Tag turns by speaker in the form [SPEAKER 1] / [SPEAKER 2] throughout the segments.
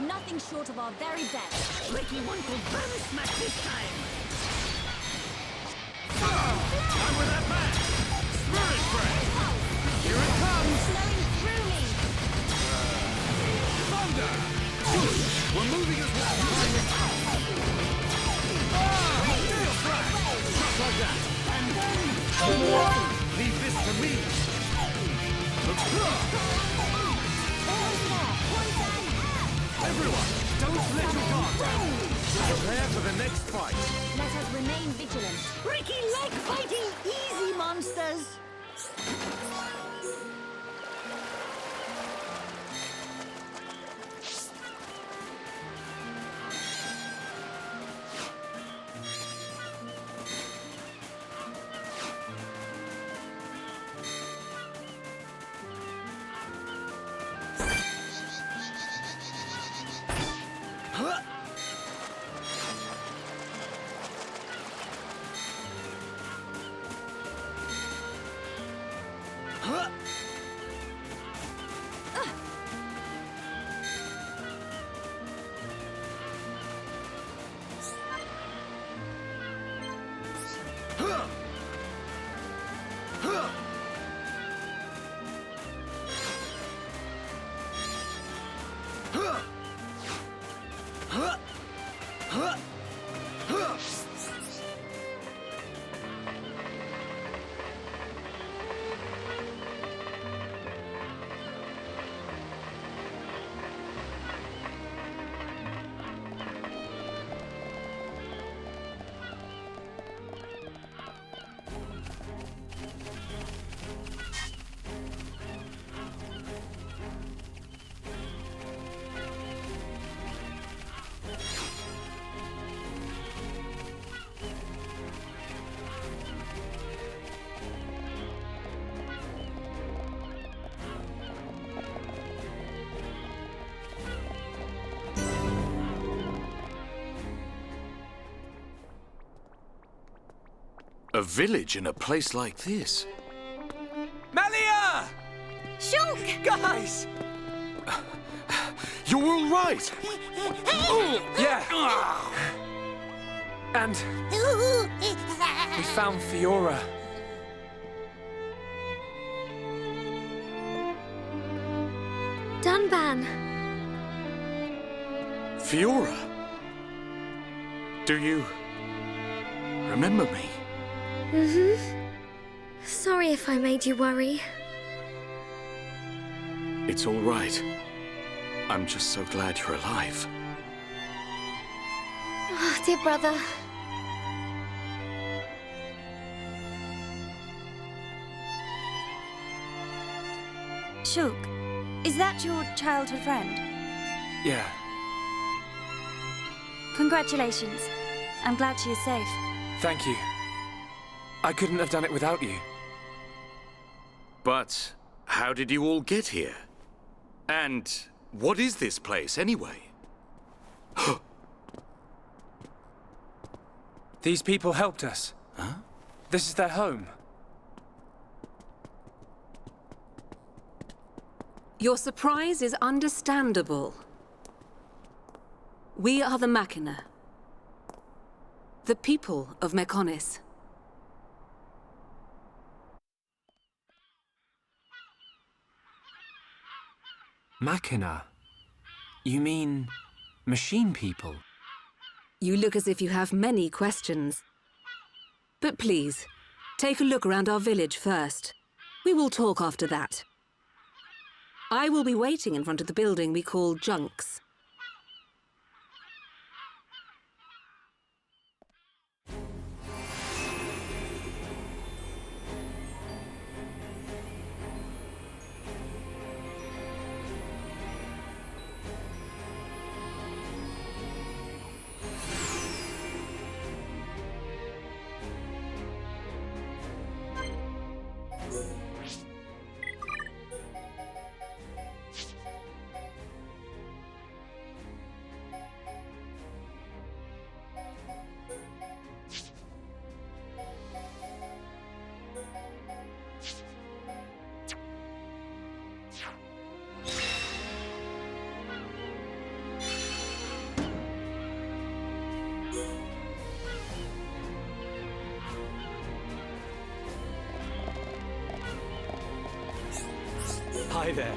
[SPEAKER 1] nothing short of our very best.
[SPEAKER 2] Ricky one could bum smash this time.
[SPEAKER 3] I'm with that man! Spirit breath! Here it comes!
[SPEAKER 1] Flowing through me!
[SPEAKER 3] Thunder! We're moving as well! Steel flash! Just like that!
[SPEAKER 1] And then...
[SPEAKER 3] Leave this to me! Everyone, don't let your guard down! Prepare for the next fight!
[SPEAKER 1] Let us remain vigilant.
[SPEAKER 2] Ricky like fighting easy monsters.
[SPEAKER 3] A village in a place like this?
[SPEAKER 4] Malia!
[SPEAKER 1] Shulk!
[SPEAKER 4] Guys!
[SPEAKER 3] You're all right!
[SPEAKER 4] Yeah. And we found Fiora.
[SPEAKER 1] Dunban!
[SPEAKER 3] Fiora? Do you remember me?
[SPEAKER 1] Sorry if I made you worry.
[SPEAKER 3] It's all right. I'm just so glad you're alive.
[SPEAKER 1] Oh, dear brother.
[SPEAKER 5] Shulk, is that your childhood friend?
[SPEAKER 4] Yeah.
[SPEAKER 5] Congratulations. I'm glad she is safe.
[SPEAKER 4] Thank you. I couldn't have done it without you.
[SPEAKER 3] But how did you all get here? And what is this place, anyway?
[SPEAKER 4] These people helped us.
[SPEAKER 3] Huh?
[SPEAKER 4] This is their home.
[SPEAKER 6] Your surprise is understandable. We are the Machina. The people of Mechonis.
[SPEAKER 4] Machina? You mean machine people?
[SPEAKER 6] You look as if you have many questions. But please, take a look around our village first. We will talk after that. I will be waiting in front of the building we call Junks.
[SPEAKER 4] Hi there.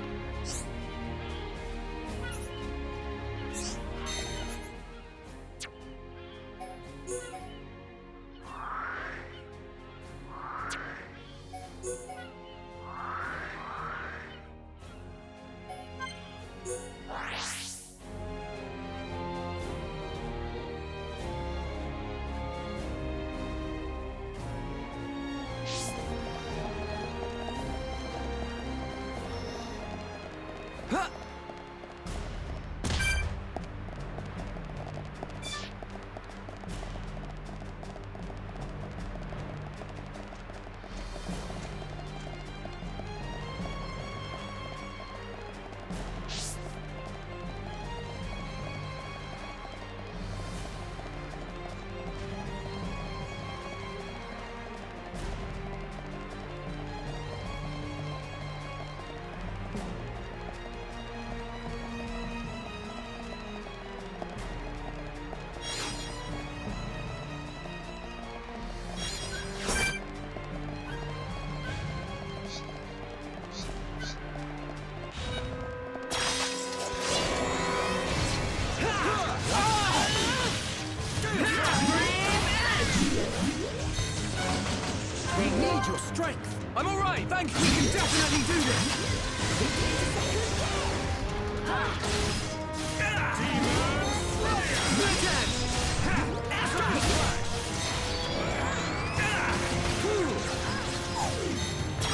[SPEAKER 4] We need your strength. I'm all right, thank you. We can definitely do this.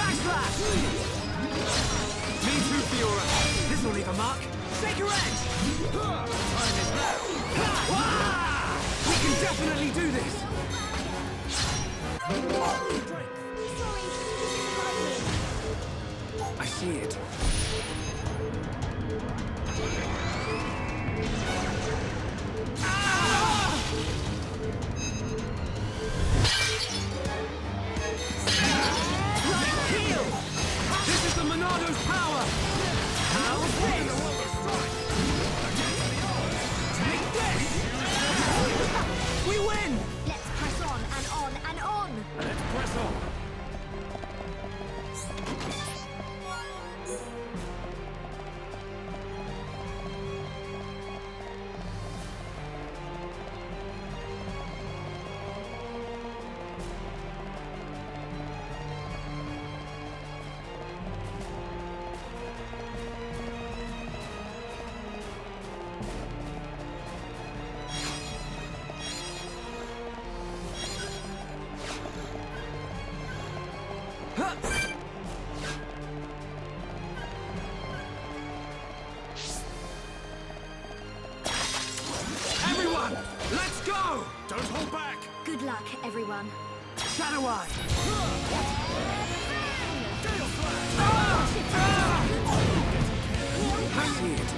[SPEAKER 4] Backslash! Me too, Fiora. This'll leave a mark. Shake your edge! Time is now. We can definitely do this. I see it. This is the Monado's power! How's this? Take this! We win!
[SPEAKER 1] Let's press on and on and on!
[SPEAKER 4] Let's press on. Everyone, let's go! Don't hold back!
[SPEAKER 1] Good luck, everyone.
[SPEAKER 4] Shadow Eye! I see it.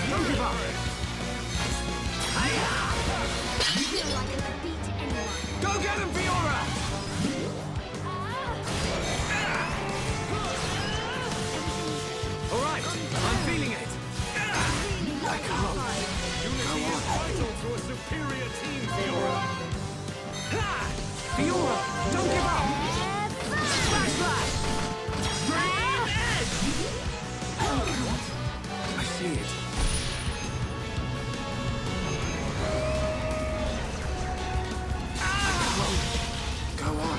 [SPEAKER 4] Don't give up!
[SPEAKER 1] I feel like I could beat anyone.
[SPEAKER 4] Go get him, Fiora! All right, I'm feeling it. I can't. Unity is vital to a superior team, Fiora. Ha! Fiora, don't give up. Backslash! Stream edge! I see it. Go on.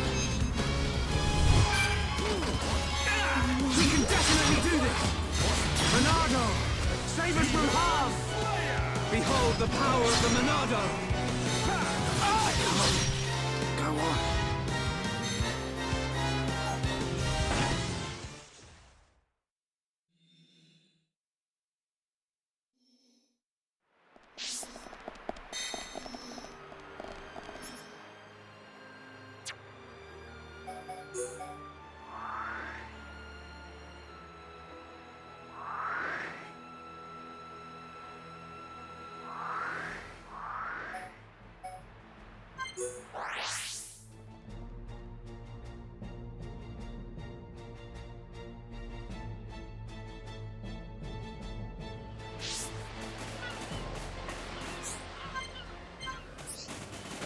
[SPEAKER 4] We can definitely do this! Monado! Save us from harm! Behold the power of the Monado! Go on.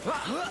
[SPEAKER 5] Welcome.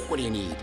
[SPEAKER 7] What do you need?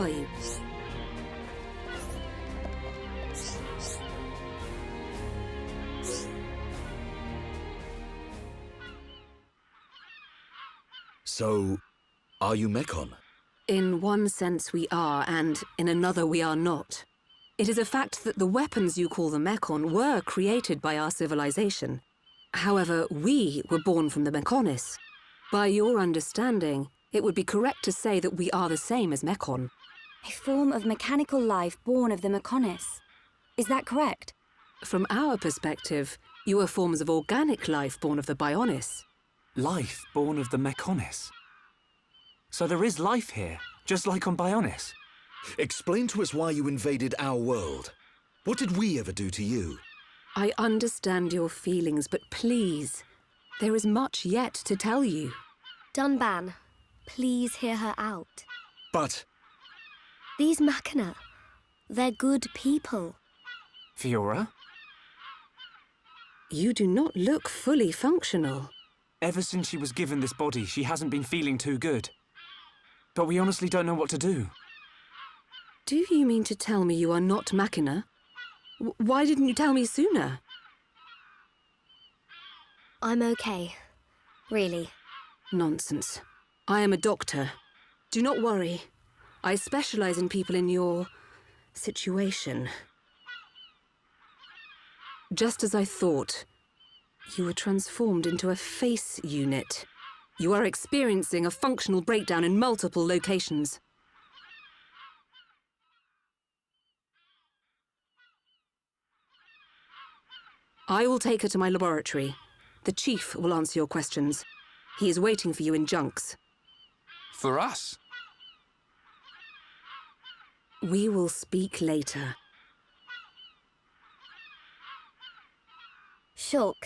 [SPEAKER 6] are you?
[SPEAKER 7] So, are you Mechon?
[SPEAKER 6] In one sense we are, and in another we are not. It is a fact that the weapons you call the Mechon were created by our civilization. However, we were born from the Mechonis. By your understanding, it would be correct to say that we are the same as Mechon.
[SPEAKER 5] A form of mechanical life born of the Mechonis. Is that correct?
[SPEAKER 6] From our perspective, you are forms of organic life born of the Bionis.
[SPEAKER 4] Life born of the Mechonis. So there is life here, just like on Bionis.
[SPEAKER 7] Explain to us why you invaded our world. What did we ever do to you?
[SPEAKER 6] I understand your feelings, but please, there is much yet to tell you.
[SPEAKER 1] Dunban, please hear her out.
[SPEAKER 7] But
[SPEAKER 1] These Machina, they're good people.
[SPEAKER 4] Fiora?
[SPEAKER 6] You do not look fully functional.
[SPEAKER 4] Ever since she was given this body, she hasn't been feeling too good. But we honestly don't know what to do.
[SPEAKER 6] Do you mean to tell me you are not Machina? Why didn't you tell me sooner?
[SPEAKER 1] I'm okay. Really.
[SPEAKER 6] Nonsense. I am a doctor. Do not worry. I specialize in people in your situation. Just as I thought, you were transformed into a face unit. You are experiencing a functional breakdown in multiple locations. I will take her to my laboratory. The Chief will answer your questions. He is waiting for you in Junks.
[SPEAKER 8] For us?
[SPEAKER 6] We will speak later.
[SPEAKER 1] Shulk,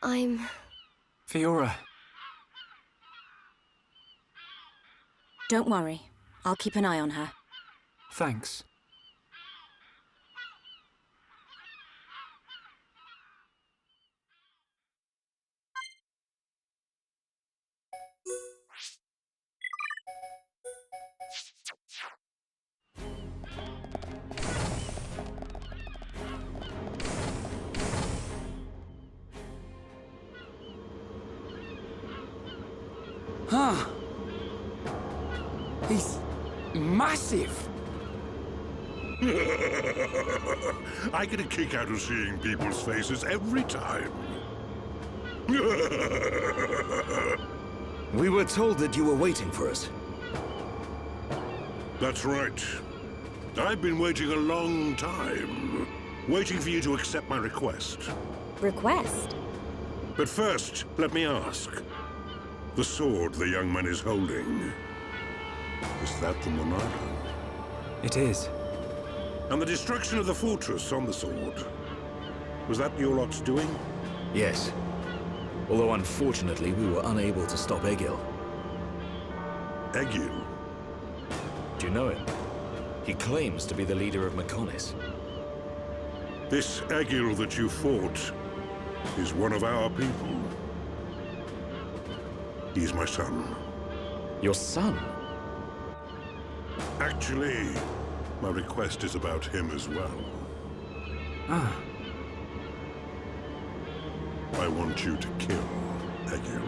[SPEAKER 1] I'm...
[SPEAKER 4] Fiora,
[SPEAKER 5] Don't worry. I'll keep an eye on her.
[SPEAKER 4] thanks. Huh. He's massive.
[SPEAKER 9] I get a kick out of seeing people's faces every time.
[SPEAKER 7] we were told that you were waiting for us.
[SPEAKER 9] That's right. I've been waiting a long time. Waiting for you to accept my request.
[SPEAKER 5] Request?
[SPEAKER 9] But first, let me ask. The sword the young man is holding. Is that the Monado?
[SPEAKER 4] It is.
[SPEAKER 9] And the destruction of the fortress on the sword. Was that your lot's doing?
[SPEAKER 7] Yes. Although unfortunately we were unable to stop Egil.
[SPEAKER 9] Egil?
[SPEAKER 7] Do you know him? He claims to be the leader of Mechonis.
[SPEAKER 9] This Egil that you fought is one of our people. He's my son.
[SPEAKER 7] Your son?
[SPEAKER 9] Actually, my request is about him as well.
[SPEAKER 4] Ah.
[SPEAKER 9] I want you to kill Egil.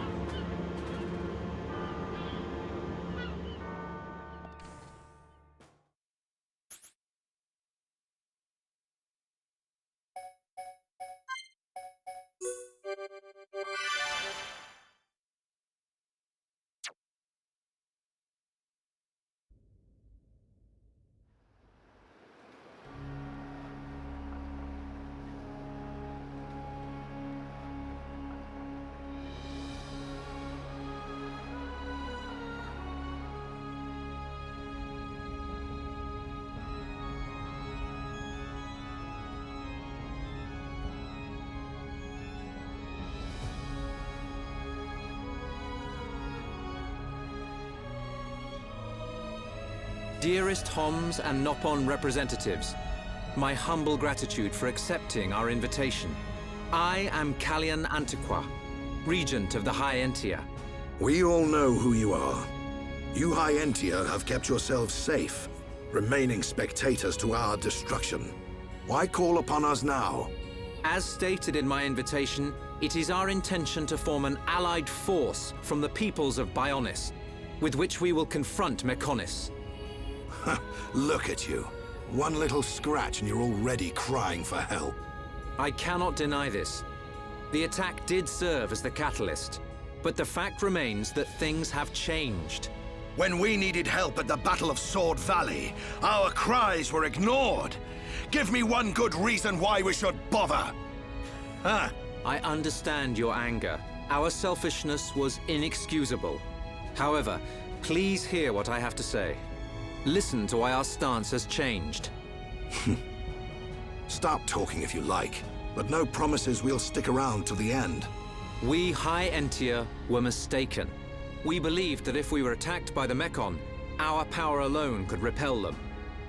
[SPEAKER 10] Dearest Homs and Nopon representatives, my humble gratitude for accepting our invitation. I am Kallian Antiqua, Regent of the High Entia.
[SPEAKER 11] We all know who you are. You High Entia have kept yourselves safe,
[SPEAKER 7] remaining spectators to our destruction. Why call upon us now?
[SPEAKER 10] As stated in my invitation, it is our intention to form an allied force from the peoples of Bionis, with which we will confront Mechonis.
[SPEAKER 7] Look at you. One little scratch and you're already crying for help.
[SPEAKER 10] I cannot deny this. The attack did serve as the catalyst, but the fact remains that things have changed.
[SPEAKER 7] When we needed help at the Battle of Sword Valley, our cries were ignored. Give me one good reason why we should bother. Huh?
[SPEAKER 10] I understand your anger. Our selfishness was inexcusable. However, please hear what I have to say. Listen to why our stance has changed.
[SPEAKER 7] Stop talking if you like, but no promises we'll stick around till the end.
[SPEAKER 10] We High Entia were mistaken. We believed that if we were attacked by the Mechon, our power alone could repel them.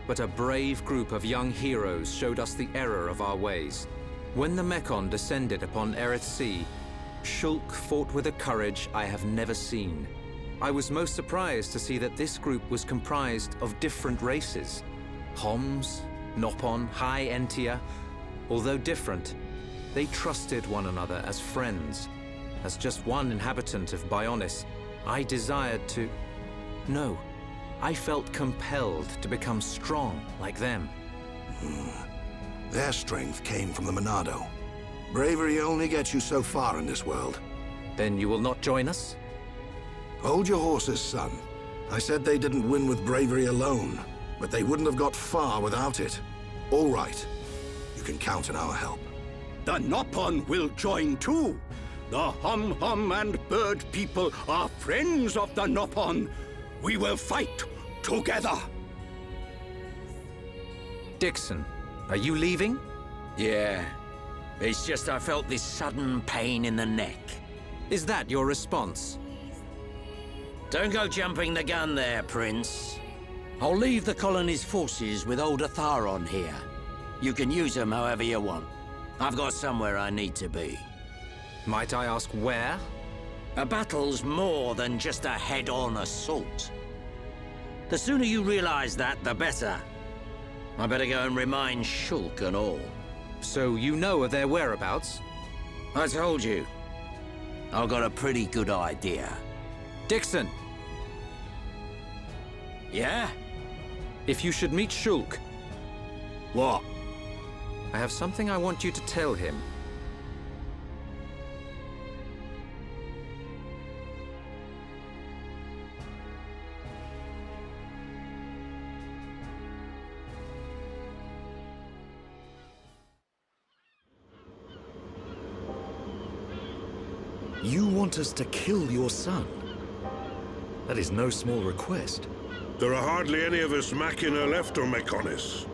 [SPEAKER 10] But a brave group of young heroes showed us the error of our ways. When the Mechon descended upon Erith Sea, Shulk fought with a courage I have never seen. I was most surprised to see that this group was comprised of different races. Homs, Nopon, High Entia. Although different, they trusted one another as friends. As just one inhabitant of Bionis, I desired to... No, I felt compelled to become strong like them.
[SPEAKER 7] Their strength came from the Monado. Bravery only gets you so far in this world.
[SPEAKER 10] Then you will not join us?
[SPEAKER 7] Hold your horses, son. I said they didn't win with bravery alone, but they wouldn't have got far without it. All right. You can count on our help.
[SPEAKER 11] The Nopon will join too. The Hum-Hum and Bird people are friends of the Nopon. We will fight together.
[SPEAKER 10] Dixon, are you leaving?
[SPEAKER 12] Yeah. It's just I felt this sudden pain in the neck.
[SPEAKER 10] Is that your response?
[SPEAKER 12] Don't go jumping the gun there, Prince. I'll leave the colony's forces with old Atharon here. You can use them however you want. I've got somewhere I need to be.
[SPEAKER 10] Might I ask where?
[SPEAKER 12] A battle's more than just a head-on assault. The sooner you realize that, the better. I better go and remind Shulk and all.
[SPEAKER 10] So you know of their whereabouts?
[SPEAKER 12] I told you. I've got a pretty good idea.
[SPEAKER 10] Dixon!
[SPEAKER 12] Yeah?
[SPEAKER 10] If you should meet Shulk...
[SPEAKER 12] What?
[SPEAKER 10] I have something I want you to tell him.
[SPEAKER 3] You want us to kill your son? That is no small request.
[SPEAKER 9] There are hardly any of us Machina left on Mechonis.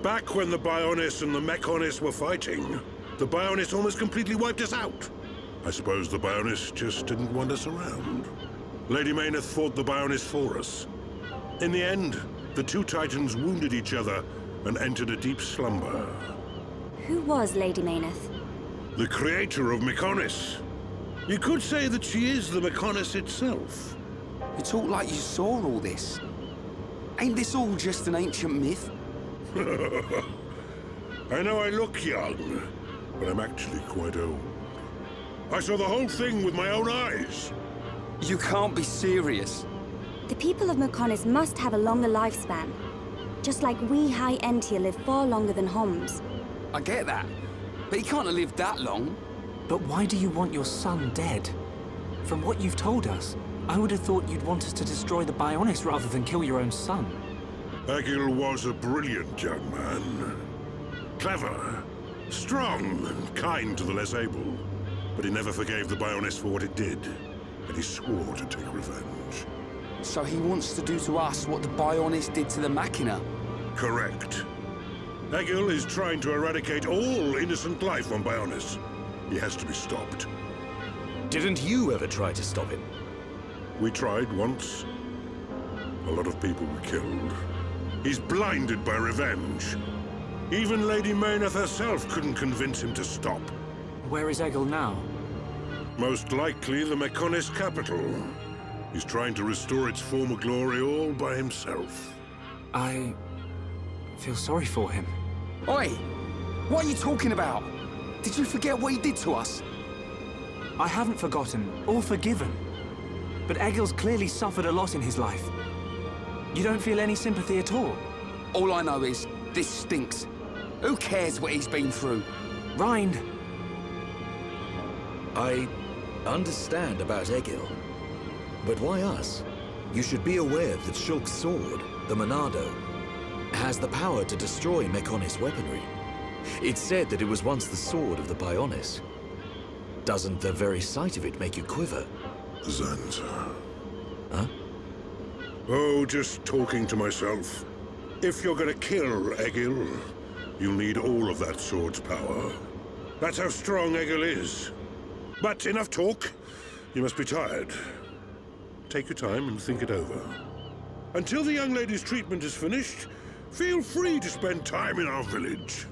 [SPEAKER 9] Back when the Bionis and the Mechonis were fighting, the Bionis almost completely wiped us out. I suppose the Bionis just didn't want us around. Lady Mayneth fought the Bionis for us. In the end, the two Titans wounded each other and entered a deep slumber.
[SPEAKER 5] Who was Lady Mayneth?
[SPEAKER 9] The creator of Mechonis. You could say that she is the Mechonis itself.
[SPEAKER 4] You talk like you saw all this. Ain't this all just an ancient myth?
[SPEAKER 9] I know I look young, but I'm actually quite old. I saw the whole thing with my own eyes.
[SPEAKER 4] You can't be serious.
[SPEAKER 5] The people of Mechonis must have a longer lifespan. Just like we High Entia live far longer than Homs.
[SPEAKER 4] I get that, but he can't have lived that long.
[SPEAKER 13] But why do you want your son dead? From what you've told us, I would have thought you'd want us to destroy the Bionis rather than kill your own son.
[SPEAKER 9] Egil was a brilliant young man. Clever, strong, and kind to the less able. But he never forgave the Bionis for what it did, and he swore to take revenge.
[SPEAKER 4] So he wants to do to us what the Bionis did to the Machina?
[SPEAKER 9] Correct. Egil is trying to eradicate all innocent life on Bionis. He has to be stopped.
[SPEAKER 3] Didn't you ever try to stop him?
[SPEAKER 9] We tried once. A lot of people were killed. He's blinded by revenge. Even Lady Mayneth herself couldn't convince him to stop.
[SPEAKER 13] Where is Egil now?
[SPEAKER 9] Most likely the Mechonis capital. He's trying to restore its former glory all by himself.
[SPEAKER 13] I feel sorry for him.
[SPEAKER 8] Oi! What are you talking about? Did you forget what he did to us?
[SPEAKER 13] I haven't forgotten or forgiven. But Egil's clearly suffered a lot in his life. You don't feel any sympathy at all?
[SPEAKER 8] All I know is, this stinks. Who cares what he's been through?
[SPEAKER 13] Rind!
[SPEAKER 14] I understand about Egil. But why us? You should be aware that Shulk's sword, the Monado, has the power to destroy Mechonis weaponry. It's said that it was once the sword of the Bionis. Doesn't the very sight of it make you quiver?
[SPEAKER 9] Zanza.
[SPEAKER 14] Huh?
[SPEAKER 9] Oh, just talking to myself. If you're gonna kill Egil, you'll need all of that sword's power. That's how strong Egil is. But enough talk. You must be tired. Take your time and think it over. Until the young lady's treatment is finished, feel free to spend time in our village.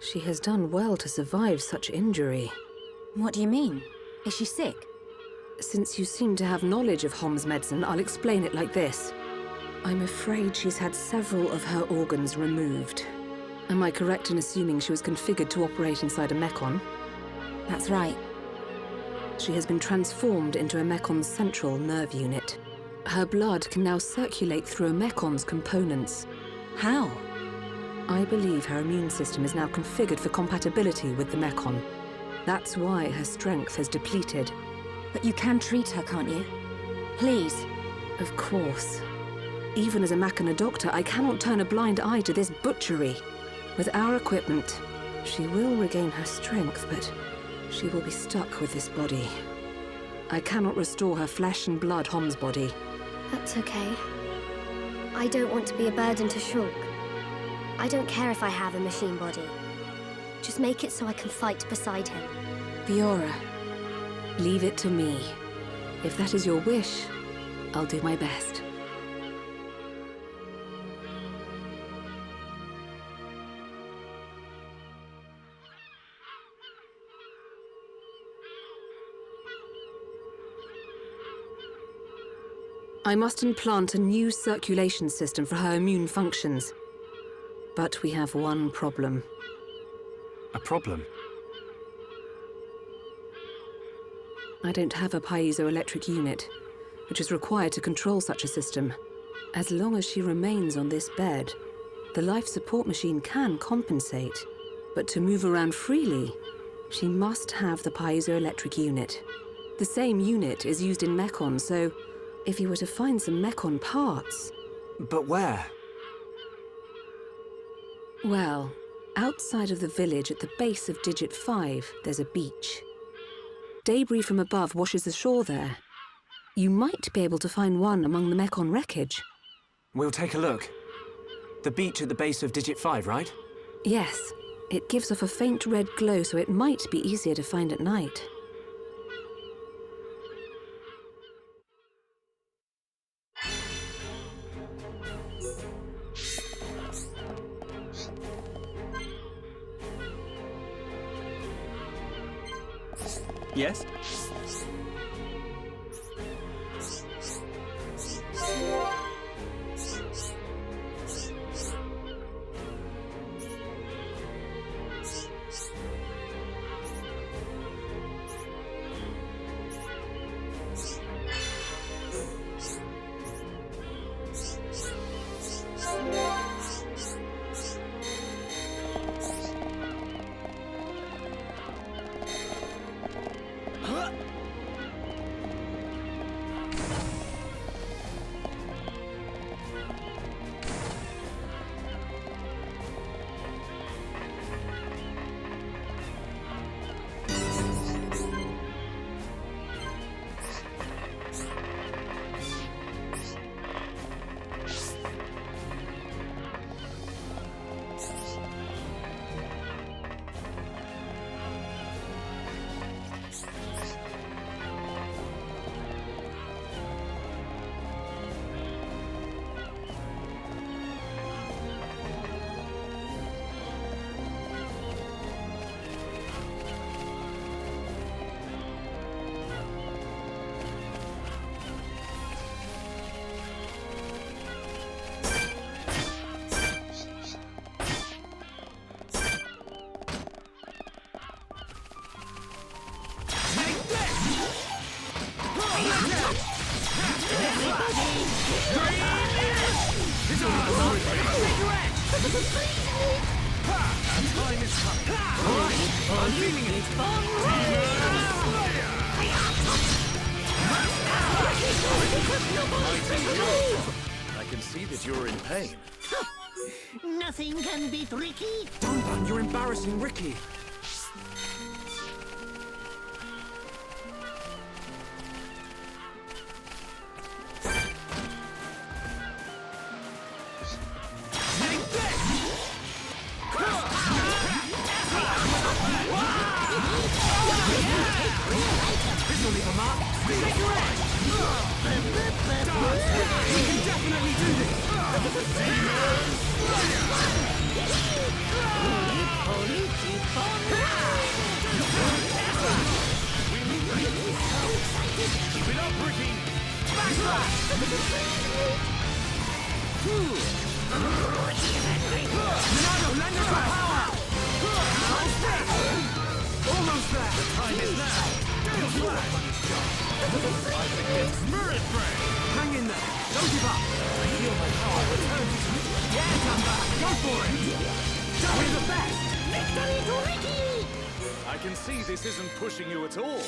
[SPEAKER 6] She has done well to survive such injury.
[SPEAKER 5] What do you mean? Is she sick?
[SPEAKER 6] Since you seem to have knowledge of Hom's medicine, I'll explain it like this. I'm afraid she's had several of her organs removed. Am I correct in assuming she was configured to operate inside a mechon?
[SPEAKER 5] That's right.
[SPEAKER 6] She has been transformed into a mecon's central nerve unit. Her blood can now circulate through a mecon's components.
[SPEAKER 5] How?
[SPEAKER 6] I believe her immune system is now configured for compatibility with the mechon. That's why her strength has depleted.
[SPEAKER 5] But you can treat her, can't you? Please.
[SPEAKER 6] Of course. Even as a Machina doctor, I cannot turn a blind eye to this butchery. With our equipment, she will regain her strength, but she will be stuck with this body. I cannot restore her flesh and blood Hom's body.
[SPEAKER 1] That's okay. I don't want to be a burden to Shulk. I don't care if I have a machine body. Just make it so I can fight beside him.
[SPEAKER 6] Fiora, leave it to me. If that is your wish, I'll do my best. I must implant a new circulation system for her immune functions. But we have one problem.
[SPEAKER 13] A problem?
[SPEAKER 6] I don't have a piezoelectric unit, which is required to control such a system. As long as she remains on this bed, the life support machine can compensate. But to move around freely, she must have the piezoelectric unit. The same unit is used in Mechon, so if you were to find some Mechon parts...
[SPEAKER 13] But where?
[SPEAKER 6] Well, outside of the village at the base of Digit 5, there's a beach. Debris from above washes ashore there. You might be able to find one among the Mechon wreckage.
[SPEAKER 13] We'll take a look. The beach at the base of Digit 5, right?
[SPEAKER 6] Yes. It gives off a faint red glow, so it might be easier to find at night.
[SPEAKER 13] Yes?
[SPEAKER 4] Time is coming. Alright, I'm feeling it.
[SPEAKER 14] I can see that you're in pain.
[SPEAKER 2] Nothing can beat Ricky.
[SPEAKER 13] Dun, you're embarrassing Ricky.
[SPEAKER 4] This'll leave a mark. Take your edge. We can definitely do this. Keep it up, Ricky. Backslash. Monado, lend us your power. Almost there. The time is now. Gale Slash. Spirit Ray. Hang in there. Don't give up. I feel my power return to me. Yeah, come back. Go for it. We're the best.
[SPEAKER 2] Victory to Ricky!
[SPEAKER 14] I can see this isn't pushing you at all.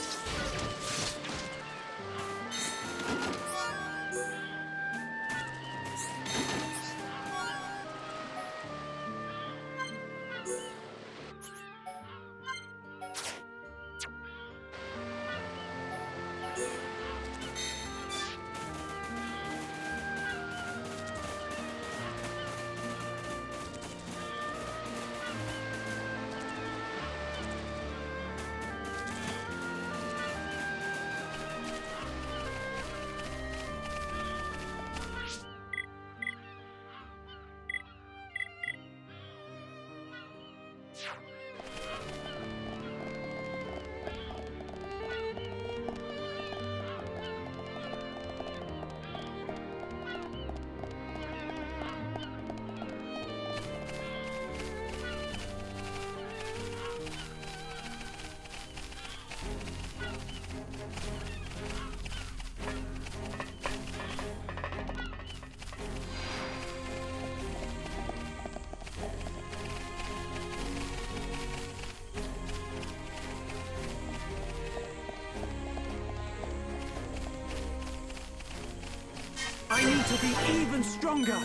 [SPEAKER 4] I need to be even stronger.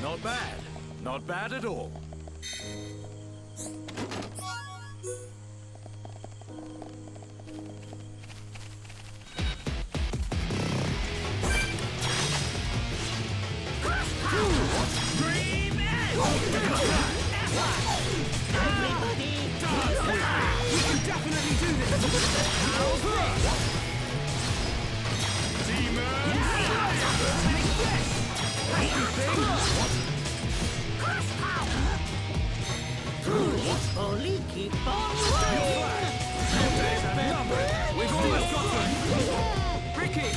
[SPEAKER 14] Not bad. Not bad at all.
[SPEAKER 2] Only keep on running!
[SPEAKER 4] We've almost got them! Ricky!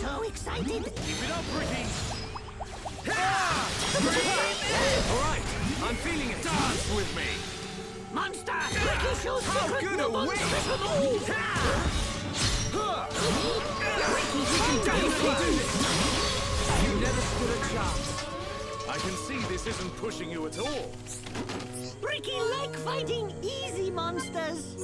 [SPEAKER 2] So excited!
[SPEAKER 4] Keep it up, Ricky! Alright, I'm feeling it! Dance with me!
[SPEAKER 2] Monster! Ricky shows
[SPEAKER 4] How
[SPEAKER 2] secret
[SPEAKER 4] good a
[SPEAKER 2] weapons
[SPEAKER 4] win!
[SPEAKER 2] special move!
[SPEAKER 4] Ricky, you can definitely do this! You never stood a chance.
[SPEAKER 14] I can see this isn't pushing you at all.
[SPEAKER 2] Ricky like fighting easy monsters!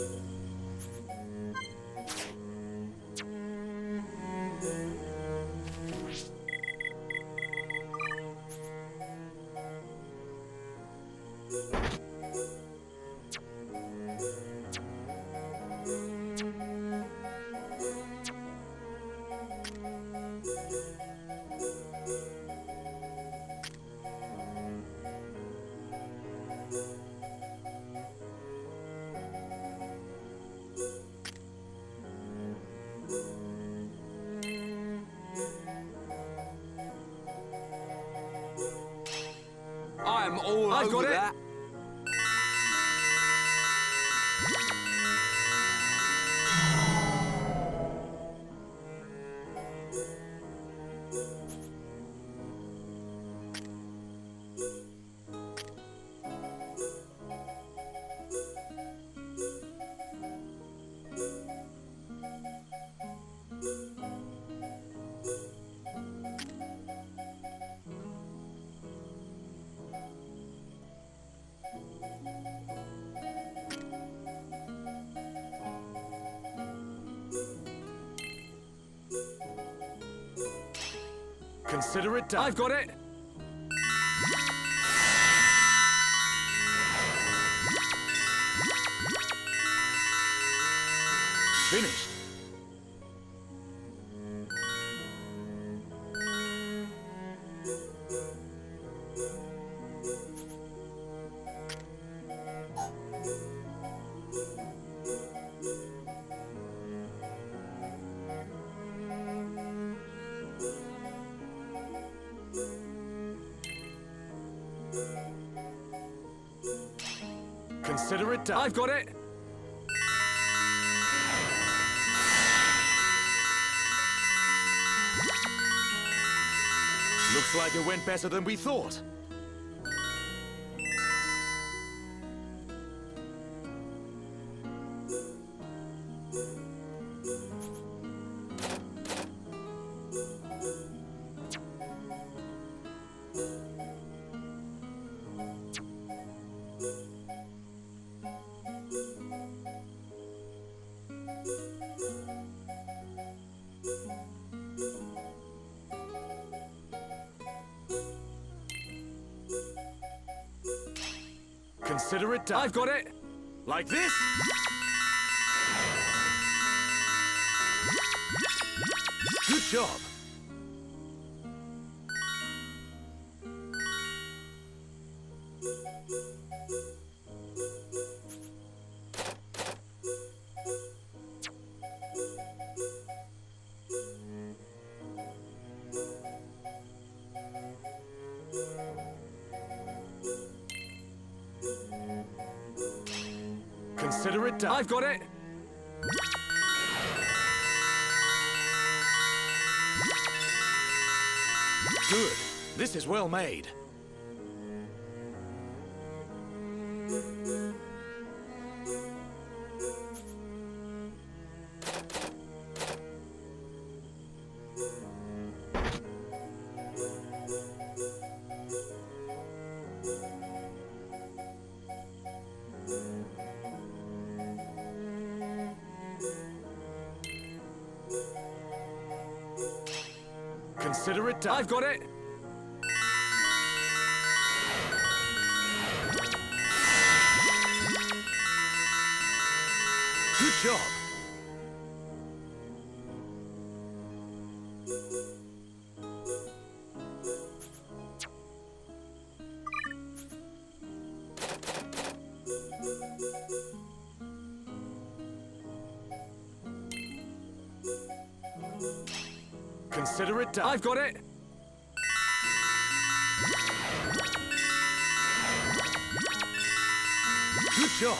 [SPEAKER 4] I've got it!
[SPEAKER 14] Consider it done.
[SPEAKER 4] I've got it!
[SPEAKER 14] Finished. Consider it done.
[SPEAKER 4] I've got it!
[SPEAKER 14] Looks like it went better than we thought. Consider it done.
[SPEAKER 4] I've got it!
[SPEAKER 14] Like this? Good job. Consider it done.
[SPEAKER 4] I've got it!
[SPEAKER 14] Good. This is well made. Consider it done.
[SPEAKER 4] I've got it!
[SPEAKER 14] Good job. Consider it done.
[SPEAKER 4] I've got it!
[SPEAKER 14] Good job.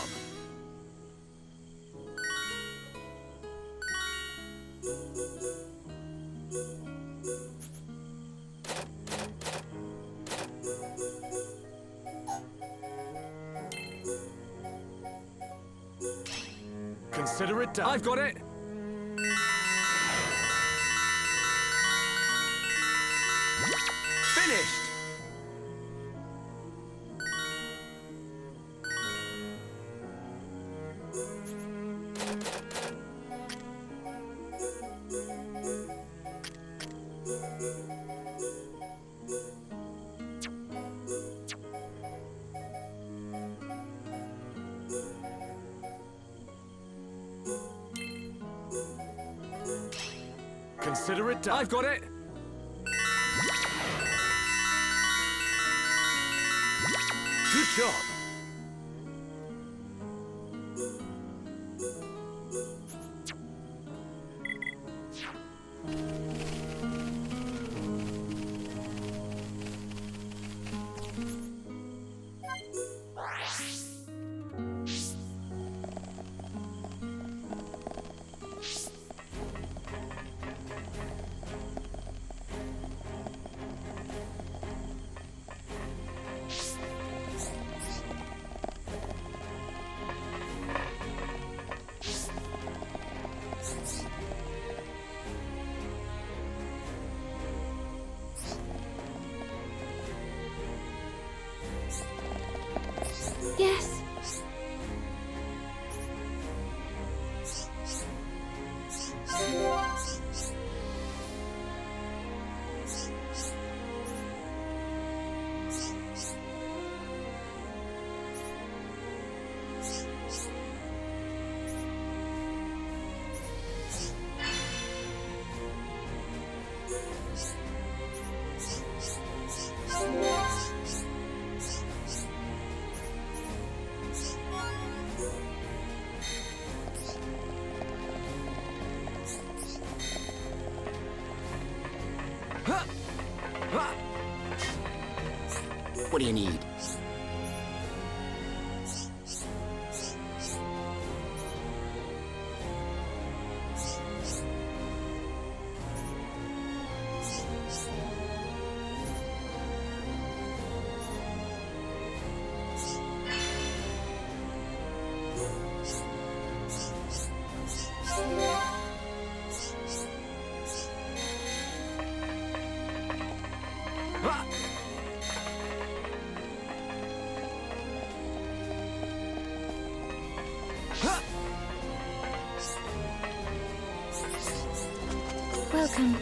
[SPEAKER 14] Consider it done.
[SPEAKER 4] I've got it! Finished!
[SPEAKER 14] Consider it done.
[SPEAKER 4] I've got it!
[SPEAKER 14] Good job.
[SPEAKER 12] What do you need?
[SPEAKER 5] Welcome.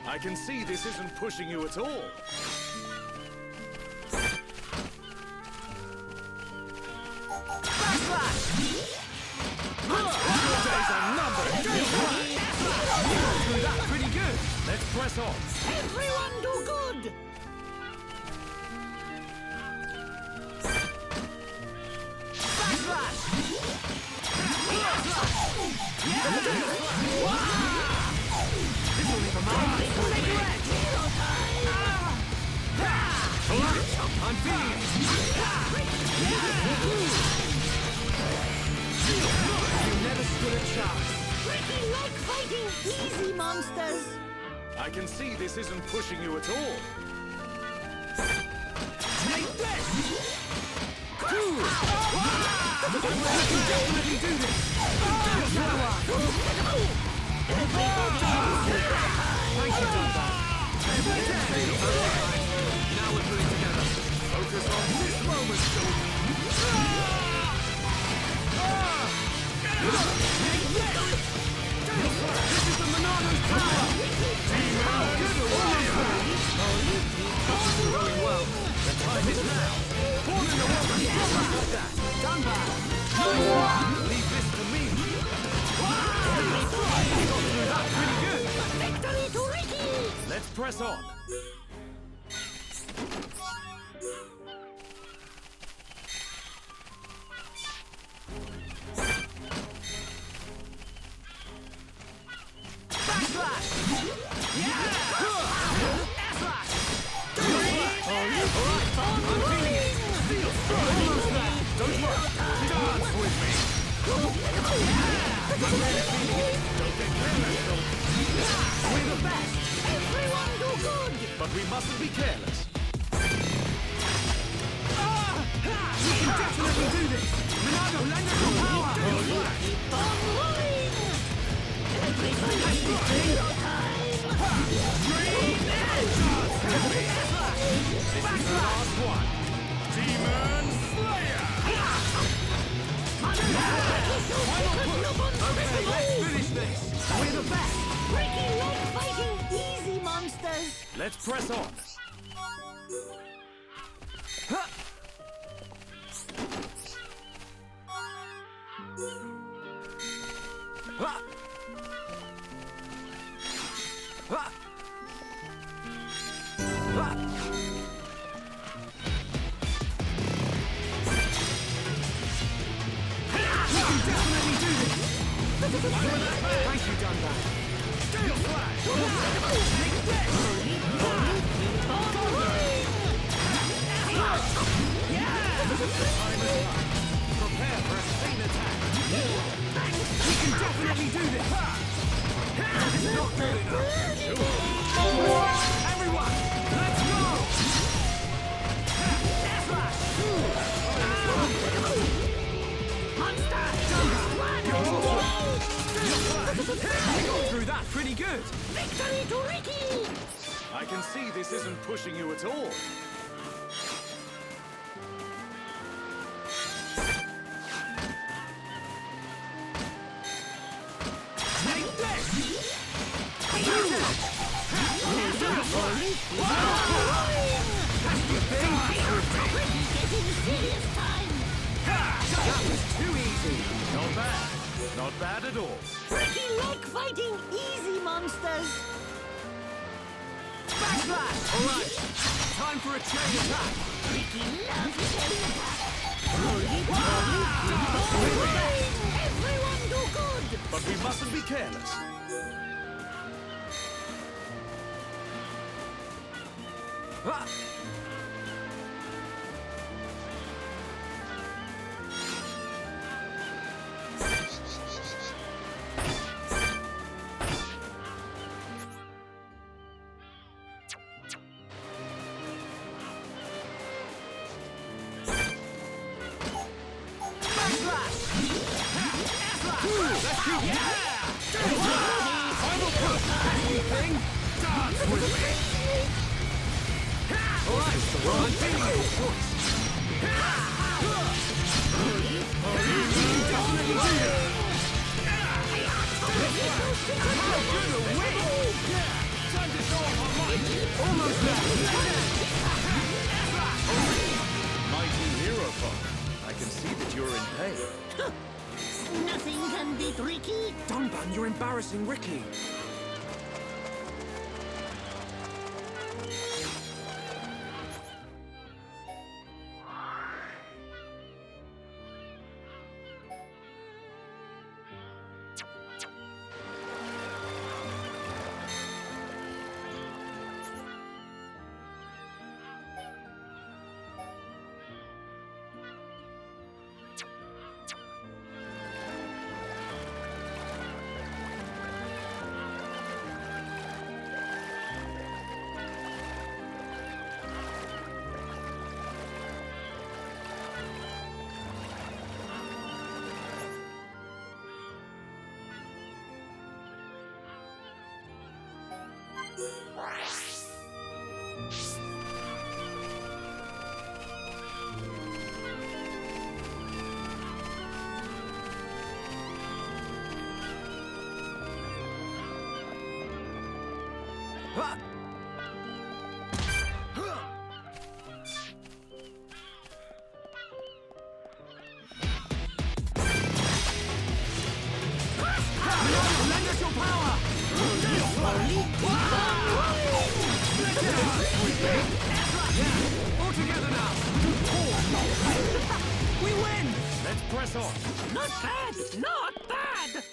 [SPEAKER 15] I can see this isn't pushing you at all. Your days are numbered. Through that pretty good. Let's press on.
[SPEAKER 2] Everyone do good!
[SPEAKER 4] I'm feeling it. You never stood a chance.
[SPEAKER 2] Ricky like fighting easy monsters!
[SPEAKER 15] I can see this isn't pushing you at all.
[SPEAKER 4] Take this! Cool! I can definitely do this! Thank you, Dunbar. Now we're putting together. Focus on this moment, children.
[SPEAKER 15] press on.
[SPEAKER 4] We're the best! Everyone do good!
[SPEAKER 15] But we mustn't be careless.
[SPEAKER 4] We can definitely do this! Monado, lend us your power! Keep on rolling!
[SPEAKER 15] This is the last one. Demon Slayer!
[SPEAKER 4] Okay, let's finish this! We're the best!
[SPEAKER 2] Ricky like fighting easy monsters.
[SPEAKER 15] Let's press on.
[SPEAKER 4] Thank you, Dunbar.
[SPEAKER 15] Steel Flash! Prepare for a chain attack.
[SPEAKER 4] We can definitely do this! It's not good enough! Everyone, let's go! We got through that pretty good!
[SPEAKER 2] Victory to Ricky!
[SPEAKER 15] I can see this isn't pushing you at all.
[SPEAKER 4] Take this!
[SPEAKER 2] Ricky's getting serious time!
[SPEAKER 4] That was too easy!
[SPEAKER 15] Not bad. Not bad at all.
[SPEAKER 2] Ricky like fighting easy monsters.
[SPEAKER 4] Backslash! Alright, time for a chain attack!
[SPEAKER 2] Ricky loves chain attack. Everyone do good!
[SPEAKER 15] But we mustn't be careless. Mighty hero folk, I can see that you're in pain.
[SPEAKER 2] Nothing can beat Ricky.
[SPEAKER 13] Dunban, you're embarrassing Ricky.
[SPEAKER 4] Lend us your power! Soft.
[SPEAKER 2] Not bad! Not bad!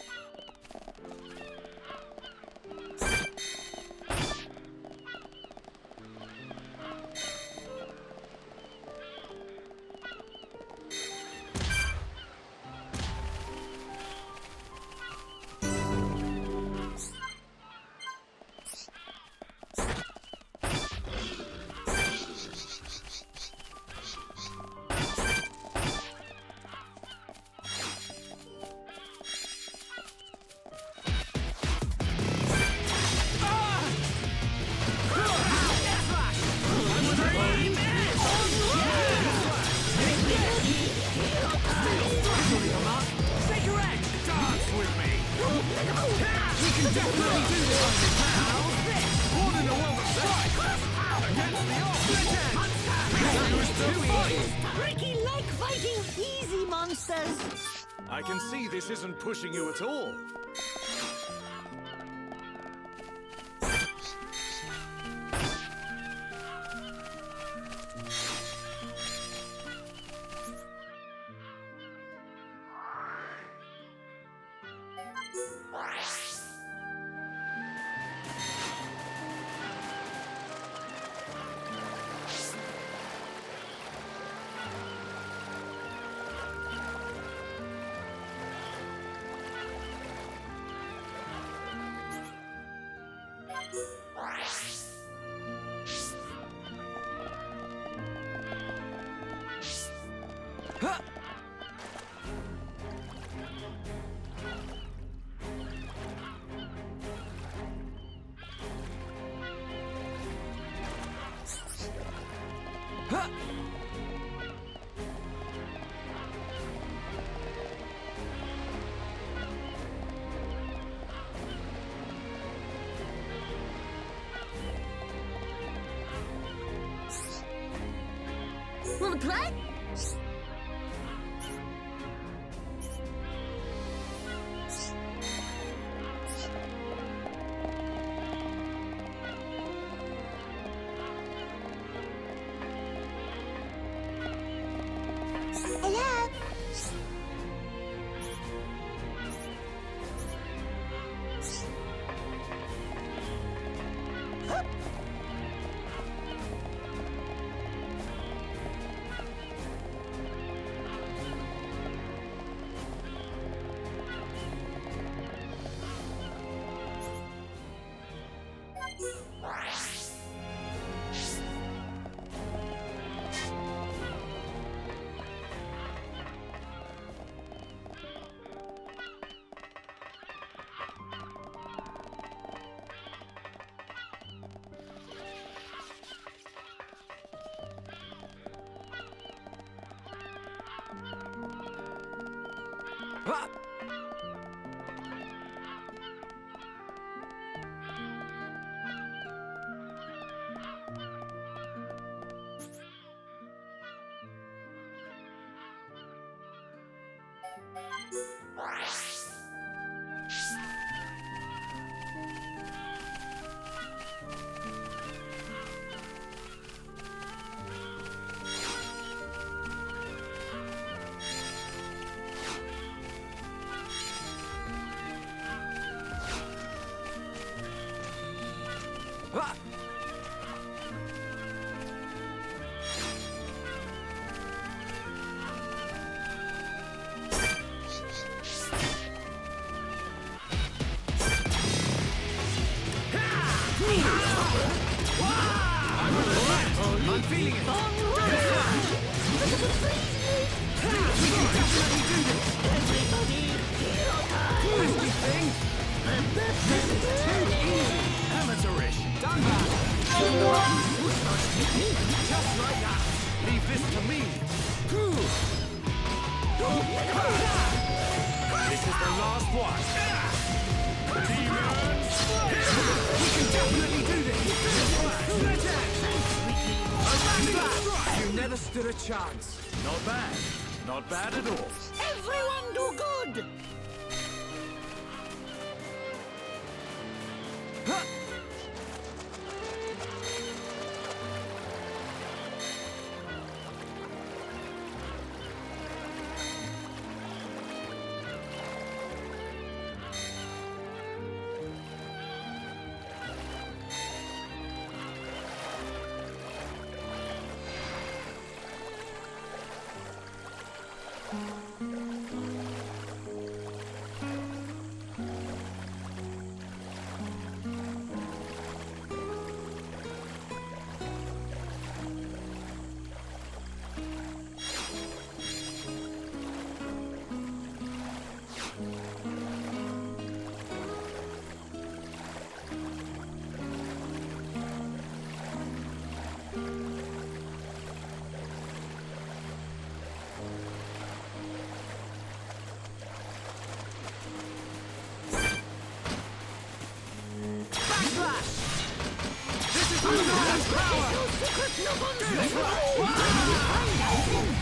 [SPEAKER 2] Ricky like fighting easy monsters!
[SPEAKER 15] I can see this isn't pushing you at all.
[SPEAKER 2] Wanna play? Hello?
[SPEAKER 4] I'm feeling it. We can definitely do this.
[SPEAKER 2] Everybody, hero time!
[SPEAKER 4] Pesky thing. This is too easy. Amateurish. Done that. Just like that. Leave this to me. This is the last one. Demons! We can definitely do this. You never stood a chance.
[SPEAKER 15] Not bad. Not bad at all.
[SPEAKER 2] Everyone do good!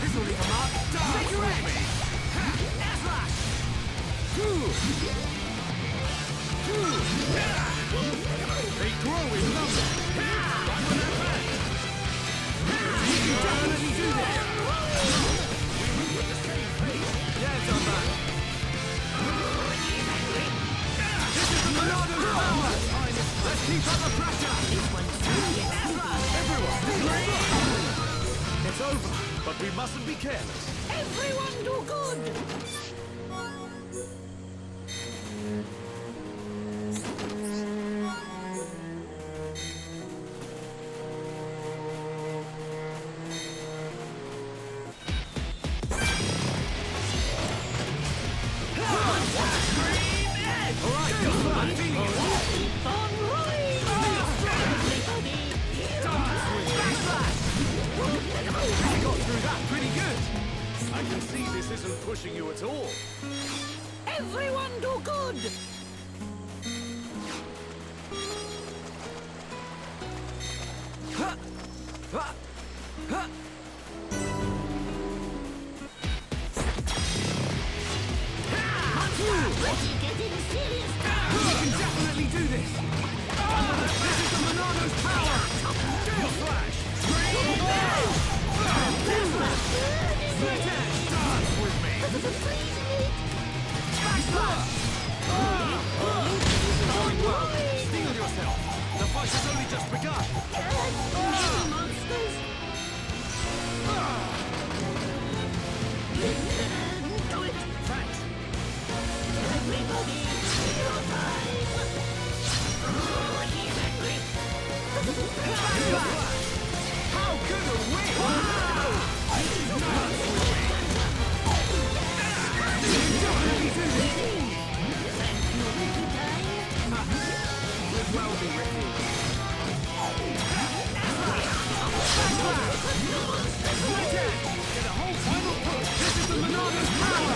[SPEAKER 4] This'll leave a mark. Take your edge. Air slash. They grow in number. You can definitely do this. Yeah, it's on back. This is the Monado's power. Let's keep up the pressure.
[SPEAKER 15] Everyone, it's over, but we mustn't be careless.
[SPEAKER 2] Everyone do good!
[SPEAKER 15] I can see this isn't pushing you at all.
[SPEAKER 2] Everyone do good! Getting serious now!
[SPEAKER 4] We can definitely do this! This is the Monado's power! Gale Flash! Split edge! Dance with me! Backslash! This is going well. Steel yourself! The fight has only just begun!
[SPEAKER 2] Monsters! Do it!
[SPEAKER 4] Thanks!
[SPEAKER 2] Everybody, hero time! He's angry!
[SPEAKER 4] Backslash! How good a win! Dance with me! Definitely do this!
[SPEAKER 2] Thank you, Ricky time!
[SPEAKER 4] Could well be Ricky. Split edge! Get a whole final push! This is the Monado's power!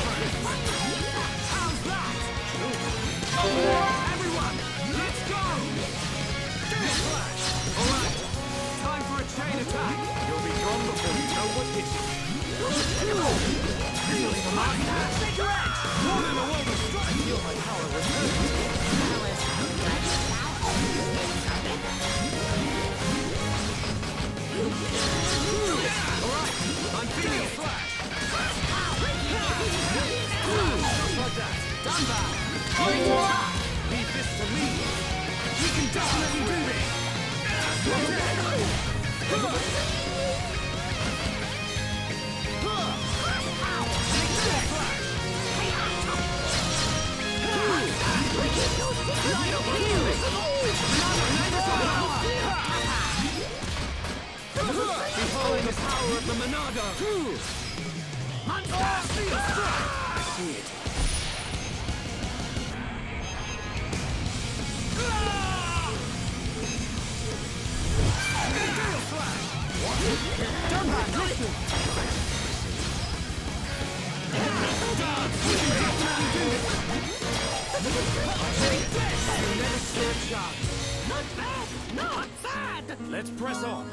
[SPEAKER 4] How's that? Everyone, let's go! Gale Flash! Alright, time for a chain attack! You'll be gone before you know what hit you. Really, the mark? Take your edge! One in the world of strike! Feel my power return. Alright, I'm feeling it! Just like that. Done that. Great attack. Leave this to me. We can definitely do this. Behold the power of the Monado! Monster! Steel strike! I see it. Gale Flash! Done that! Listen! Dance! We can definitely do this! Take this! You never stood a chance!
[SPEAKER 2] Not bad! Not bad!
[SPEAKER 15] Let's press on.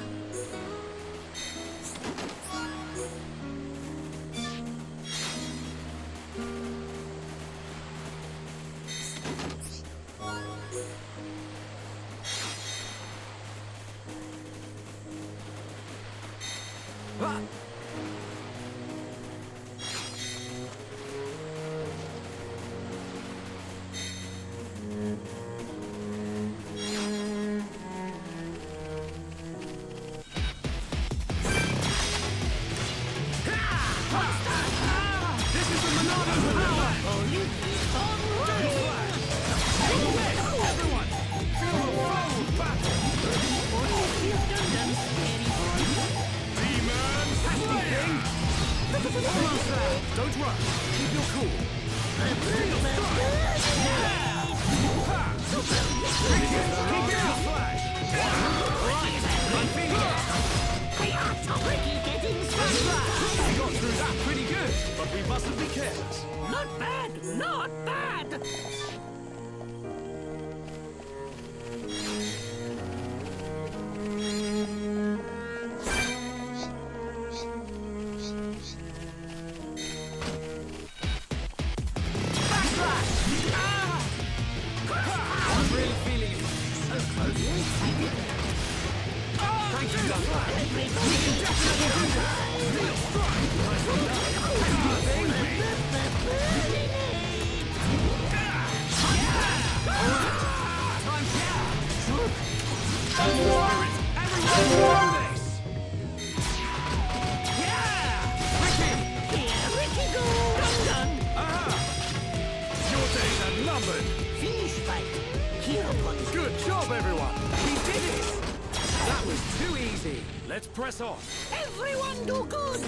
[SPEAKER 4] Good job, everyone! We did it! That was too easy. Let's press on.
[SPEAKER 2] Everyone do good!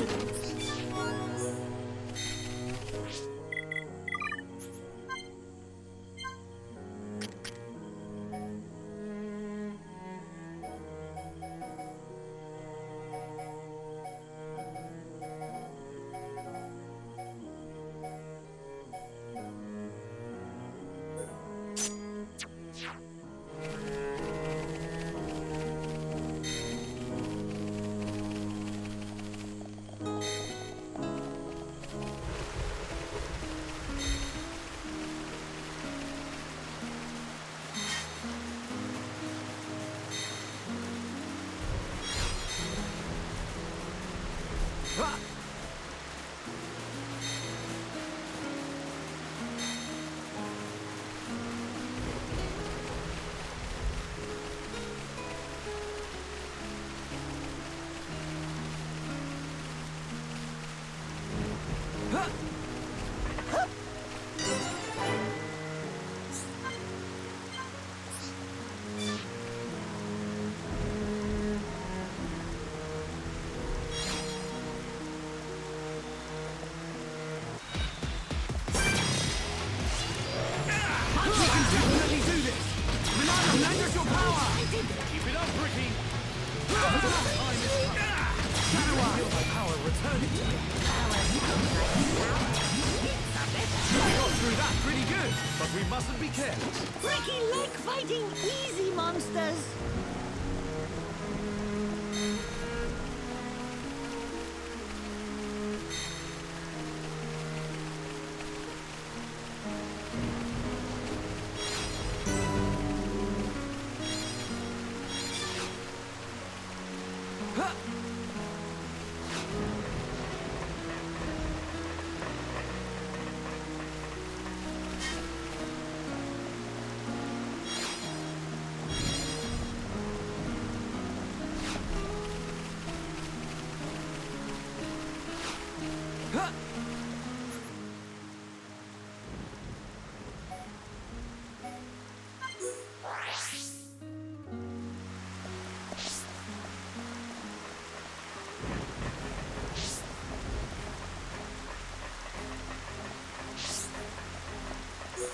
[SPEAKER 2] Ricky like fighting easy monsters!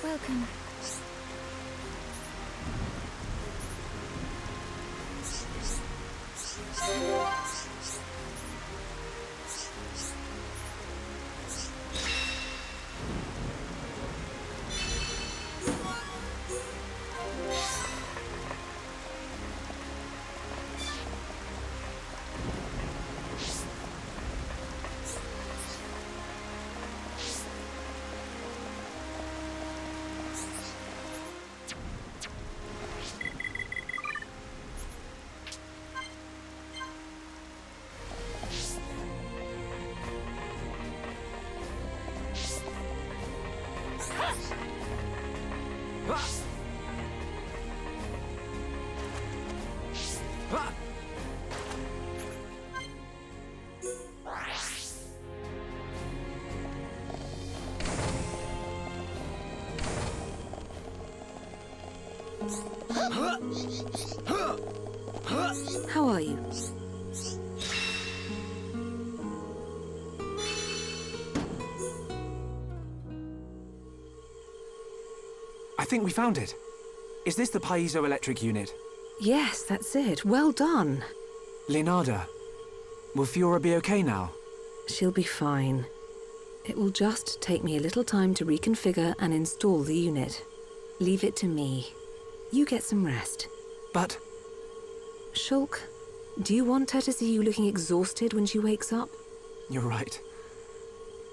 [SPEAKER 5] Welcome.
[SPEAKER 6] How are you?
[SPEAKER 13] I think we found it. Is this the piezoelectric unit?
[SPEAKER 6] Yes, that's it. Well done.
[SPEAKER 13] Leonardo, will Fiora be okay now?
[SPEAKER 6] She'll be fine. It will just take me a little time to reconfigure and install the unit. Leave it to me. You get some rest.
[SPEAKER 13] But...
[SPEAKER 6] Shulk, do you want her to see you looking exhausted when she wakes up?
[SPEAKER 13] You're right.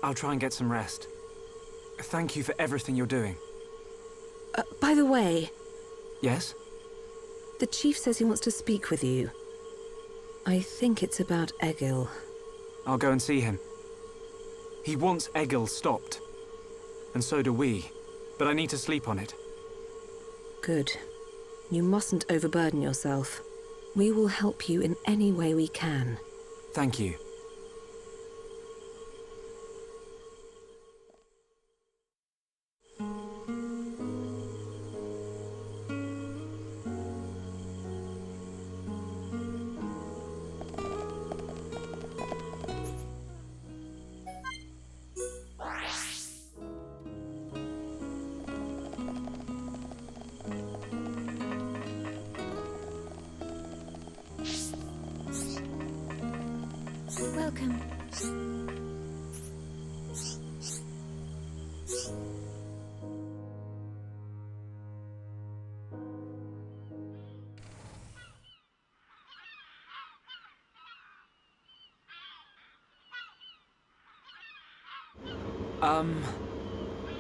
[SPEAKER 13] I'll try and get some rest. Thank you for everything you're doing.
[SPEAKER 6] By the way...
[SPEAKER 13] Yes?
[SPEAKER 6] The Chief says he wants to speak with you. I think it's about Egil.
[SPEAKER 13] I'll go and see him. He wants Egil stopped. And so do we. But I need to sleep on it.
[SPEAKER 6] Good. You mustn't overburden yourself. We will help you in any way we can.
[SPEAKER 13] Thank you.
[SPEAKER 5] Welcome.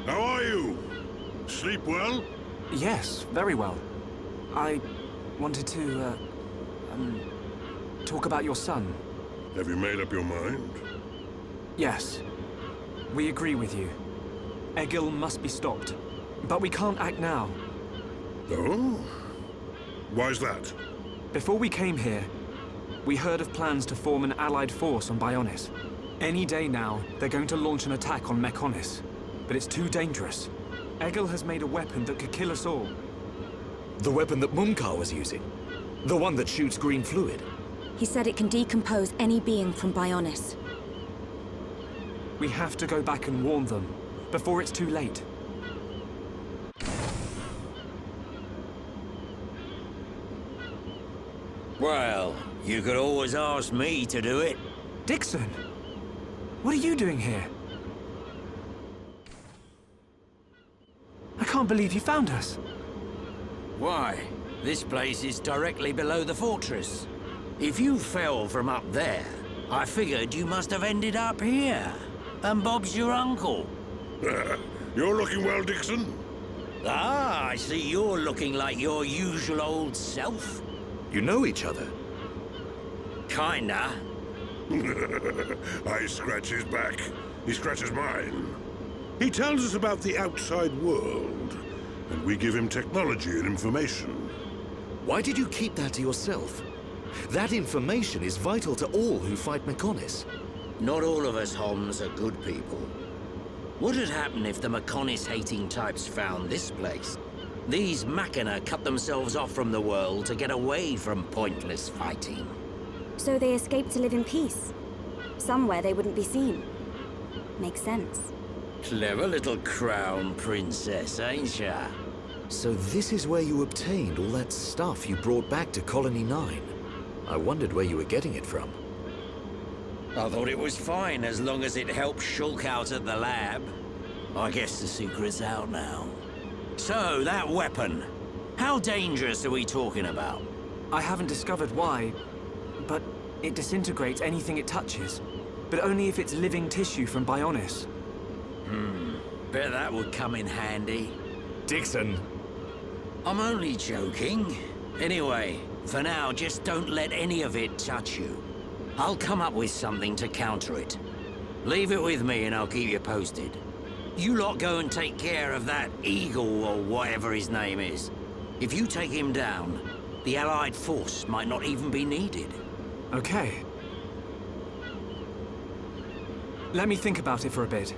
[SPEAKER 9] How are you? Sleep well?
[SPEAKER 13] Yes, very well. I wanted to, talk about your son.
[SPEAKER 9] Have you made up your mind?
[SPEAKER 13] Yes. We agree with you. Egil must be stopped. But we can't act now.
[SPEAKER 9] Oh? Why's that?
[SPEAKER 13] Before we came here, we heard of plans to form an allied force on Bionis. Any day now, they're going to launch an attack on Mechonis. But it's too dangerous. Egil has made a weapon that could kill us all.
[SPEAKER 14] The weapon that Mumkar was using? The one that shoots green fluid?
[SPEAKER 5] He said it can decompose any being from Bionis.
[SPEAKER 13] We have to go back and warn them, before it's too late.
[SPEAKER 12] Well, you could always ask me to do it.
[SPEAKER 13] Dixon! What are you doing here? I can't believe you found us.
[SPEAKER 12] Why? This place is directly below the fortress. If you fell from up there, I figured you must have ended up here. And Bob's your uncle.
[SPEAKER 9] You're looking well, Dixon.
[SPEAKER 12] Ah, I see you're looking like your usual old self.
[SPEAKER 14] You know each other?
[SPEAKER 12] Kinda.
[SPEAKER 9] I scratch his back. He scratches mine. He tells us about the outside world, and we give him technology and information.
[SPEAKER 14] Why did you keep that to yourself? That information is vital to all who fight Mechonis.
[SPEAKER 12] Not all of us Homs are good people. What'd happen if the Mechonis-hating types found this place? These Machina cut themselves off from the world to get away from pointless fighting.
[SPEAKER 5] So they escaped to live in peace. Somewhere they wouldn't be seen. Makes sense.
[SPEAKER 12] Clever little crown princess, ain't ya?
[SPEAKER 14] So this is where you obtained all that stuff you brought back to Colony 9. I wondered where you were getting it from.
[SPEAKER 12] I thought it was fine as long as it helped Shulk out at the lab. I guess the secret's out now. So, that weapon. How dangerous are we talking about?
[SPEAKER 13] I haven't discovered why, but it disintegrates anything it touches. But only if it's living tissue from Bionis.
[SPEAKER 12] Bet that would come in handy.
[SPEAKER 14] Dixon!
[SPEAKER 12] I'm only joking. Anyway, for now, just don't let any of it touch you. I'll come up with something to counter it. Leave it with me and I'll keep you posted. You lot go and take care of that Eagle or whatever his name is. If you take him down, the Allied force might not even be needed.
[SPEAKER 13] Okay. Let me think about it for a bit.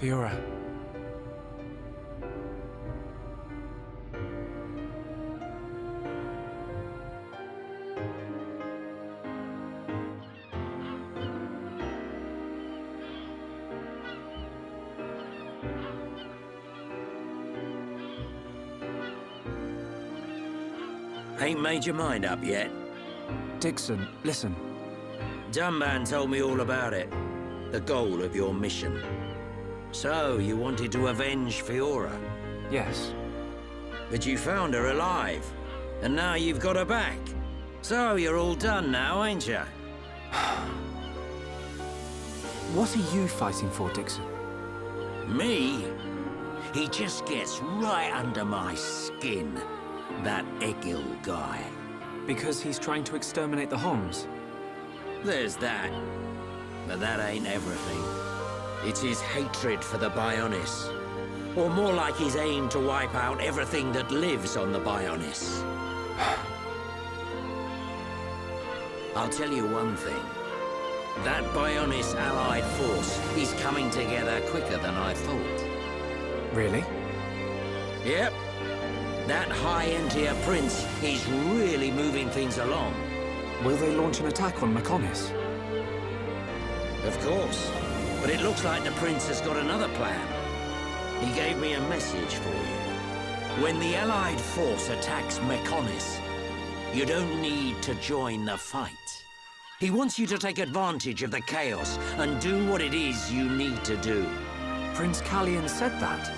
[SPEAKER 13] Fiora.
[SPEAKER 12] Ain't made your mind up yet?
[SPEAKER 13] Dixon, listen.
[SPEAKER 12] Dunban told me all about it. The goal of your mission. So, you wanted to avenge Fiora?
[SPEAKER 13] Yes.
[SPEAKER 12] But you found her alive, and now you've got her back. So, you're all done now, ain't you?
[SPEAKER 13] What are you fighting for, Dixon?
[SPEAKER 12] Me? He just gets right under my skin. That Egil guy.
[SPEAKER 13] Because he's trying to exterminate the Homs?
[SPEAKER 12] There's that. But that ain't everything. It's his hatred for the Bionis. Or more like his aim to wipe out everything that lives on the Bionis. I'll tell you one thing. That Bionis allied force is coming together quicker than I thought.
[SPEAKER 13] Really?
[SPEAKER 12] Yep. That high-end-tier prince is really moving things along.
[SPEAKER 13] Will they launch an attack on Mechonis?
[SPEAKER 12] Of course. But it looks like the prince has got another plan. He gave me a message for you. When the allied force attacks Mechonis, you don't need to join the fight. He wants you to take advantage of the chaos and do what it is you need to do.
[SPEAKER 13] Prince Callian said that?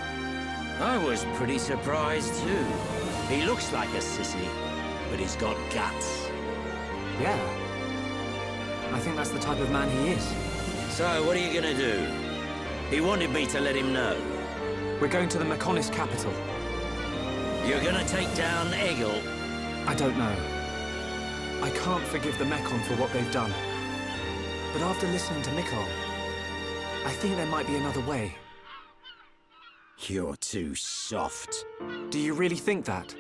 [SPEAKER 12] I was pretty surprised too. He looks like a sissy, but he's got guts.
[SPEAKER 13] Yeah. I think that's the type of man he is.
[SPEAKER 12] So, what are you gonna do? He wanted me to let him know.
[SPEAKER 13] We're going to the Mechonis capital.
[SPEAKER 12] You're gonna take down Egil?
[SPEAKER 13] I don't know. I can't forgive the Mechon for what they've done. But after listening to Mikol, I think there might be another way.
[SPEAKER 12] You're too soft.
[SPEAKER 13] Do you really think that?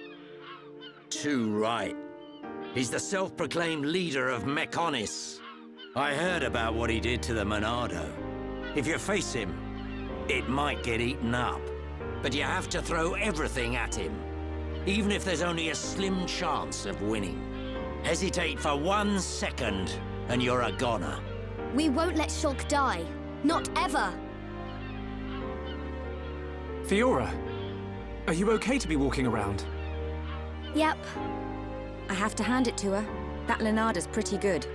[SPEAKER 12] Too right. He's the self-proclaimed leader of Mechonis. I heard about what he did to the Monado. If you face him, it might get eaten up. But you have to throw everything at him, even if there's only a slim chance of winning. Hesitate for 1 second, and you're a goner.
[SPEAKER 1] We won't let Shulk die. Not ever.
[SPEAKER 13] Fiora, are you okay to be walking around?
[SPEAKER 1] Yep.
[SPEAKER 5] I have to hand it to her. That Lenada's pretty good.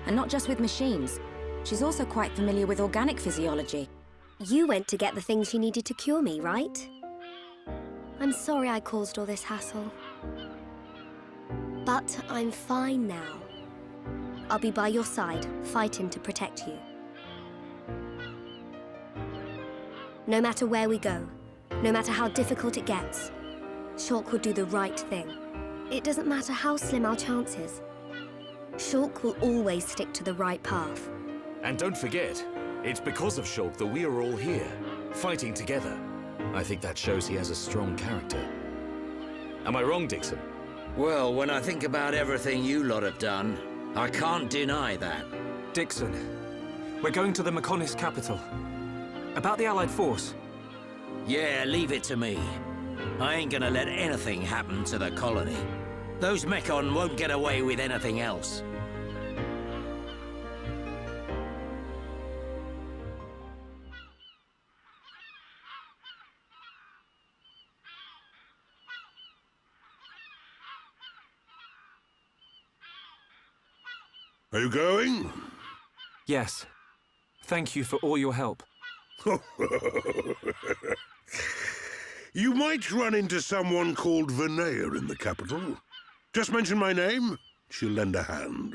[SPEAKER 5] And not just with machines. She's also quite familiar with organic physiology.
[SPEAKER 1] You went to get the things you needed to cure me, right? I'm sorry I caused all this hassle. But I'm fine now. I'll be by your side, fighting to protect you. No matter where we go, no matter how difficult it gets, Shulk will do the right thing. It doesn't matter how slim our chances. Shulk will always stick to the right path.
[SPEAKER 14] And don't forget, it's because of Shulk that we are all here, fighting together. I think that shows he has a strong character. Am I wrong, Dixon?
[SPEAKER 12] Well, when I think about everything you lot have done, I can't deny that.
[SPEAKER 13] Dixon, we're going to the Mechonis capital. About the Allied force.
[SPEAKER 12] Yeah, leave it to me. I ain't gonna let anything happen to the colony. Those Mechon won't get away with anything else.
[SPEAKER 9] Are you going?
[SPEAKER 13] Yes. Thank you for all your help.
[SPEAKER 9] You might run into someone called Vinaya in the capital. Just mention my name, she'll lend a hand.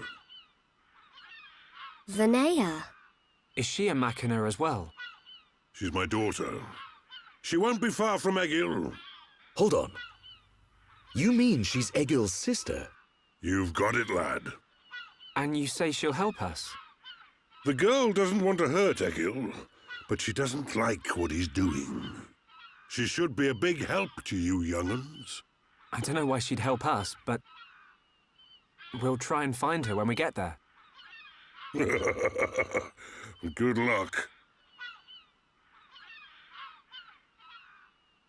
[SPEAKER 1] Vinaya?
[SPEAKER 13] Is she a Machina as well?
[SPEAKER 9] She's my daughter. She won't be far from Egil.
[SPEAKER 14] Hold on. You mean she's Egil's sister?
[SPEAKER 9] You've got it, lad.
[SPEAKER 13] And you say she'll help us?
[SPEAKER 9] The girl doesn't want to hurt Egil, but she doesn't like what he's doing. She should be a big help to you young'uns.
[SPEAKER 13] I don't know why she'd help us, but we'll try and find her when we get there.
[SPEAKER 9] Good luck.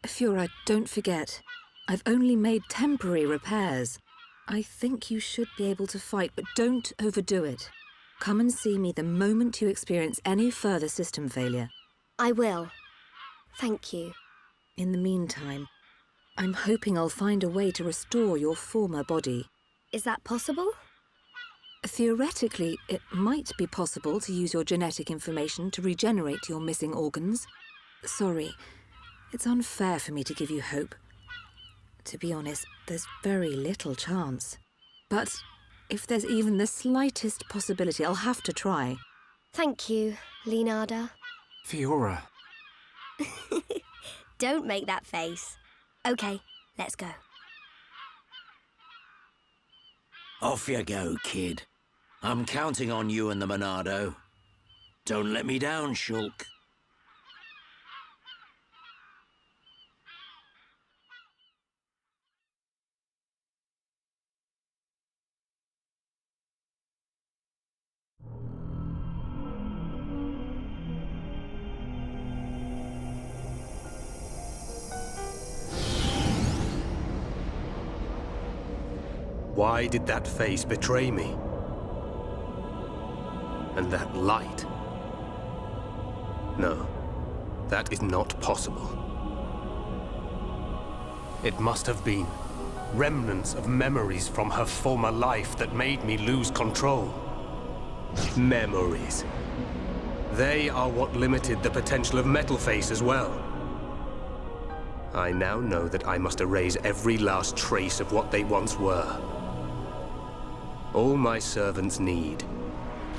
[SPEAKER 6] Fiora, don't forget, I've only made temporary repairs. I think you should be able to fight, but don't overdo it. Come and see me the moment you experience any further system failure.
[SPEAKER 1] I will. Thank you.
[SPEAKER 6] In the meantime, I'm hoping I'll find a way to restore your former body.
[SPEAKER 1] Is that possible?
[SPEAKER 6] Theoretically, it might be possible to use your genetic information to regenerate your missing organs. Sorry. It's unfair for me to give you hope. To be honest, there's very little chance. But if there's even the slightest possibility, I'll have to try.
[SPEAKER 1] Thank you, Leonarda.
[SPEAKER 13] Fiora.
[SPEAKER 1] Don't make that face. Okay, let's go.
[SPEAKER 12] Off you go, kid. I'm counting on you and the Monado. Don't let me down, Shulk.
[SPEAKER 16] Why did that face betray me? And that light? No, that is not possible. It must have been remnants of memories from her former life that made me lose control. Memories. They are what limited the potential of Metalface as well. I now know that I must erase every last trace of what they once were. All my servants need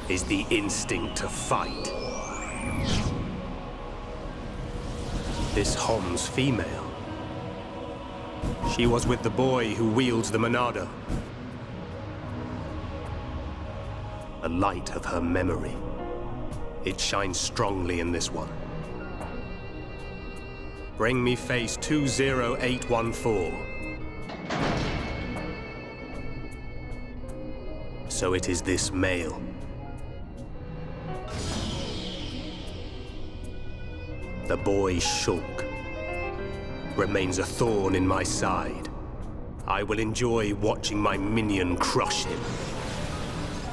[SPEAKER 16] is the instinct to fight. This Hom's female. She was with the boy who wields the Monado. A light of her memory. It shines strongly in this one. Bring me face 20814. So it is this male. The boy Shulk remains a thorn in my side. I will enjoy watching my minion crush him.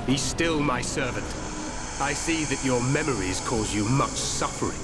[SPEAKER 16] Be still, my servant. I see that your memories cause you much suffering.